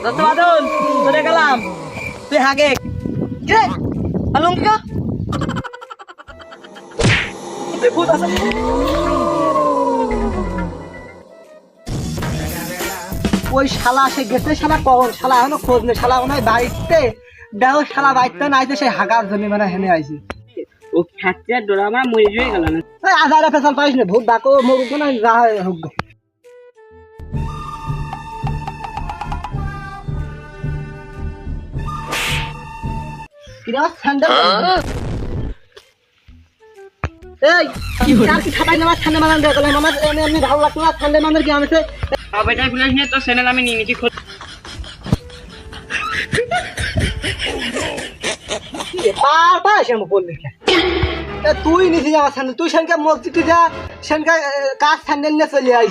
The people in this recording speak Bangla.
দোস্ত বাদল চলে গেলাম তুই হাগে কে আলঙ্কা ভূত আছে ওই শালা সে গেছে শালা কখন শালা এখনো খোঁজ নেই শালা মনে হয় বাড়িতে দেখো শালা বাড়িতে না আইতে সেই হাগার জন্য মানে হেনে আইছি ও খাচ্ছে আর ডোরা আমার মরে জুয়ে গেল না আধারে ফেসাল পাইস না ভূত ডাকো মরুক না যা হয় হোক স্যান্ডেল এই কি খাবাই নামাজ ঠান্ডা মানান দেয় আমার এমনি ভালো লাগতো না ঠান্ডা মানের কি আমি বেটা ফিলাস নিয়ে তো চ্যানেল আমি নিয়ে নিচ্ছি বারবার এসে আমি বললি তুই নিচে যাওয়া স্যান্ডেল তুই সেনকে মসজিদে যা সেনকে কাজ স্যান্ডেল নিয়ে চলে আইস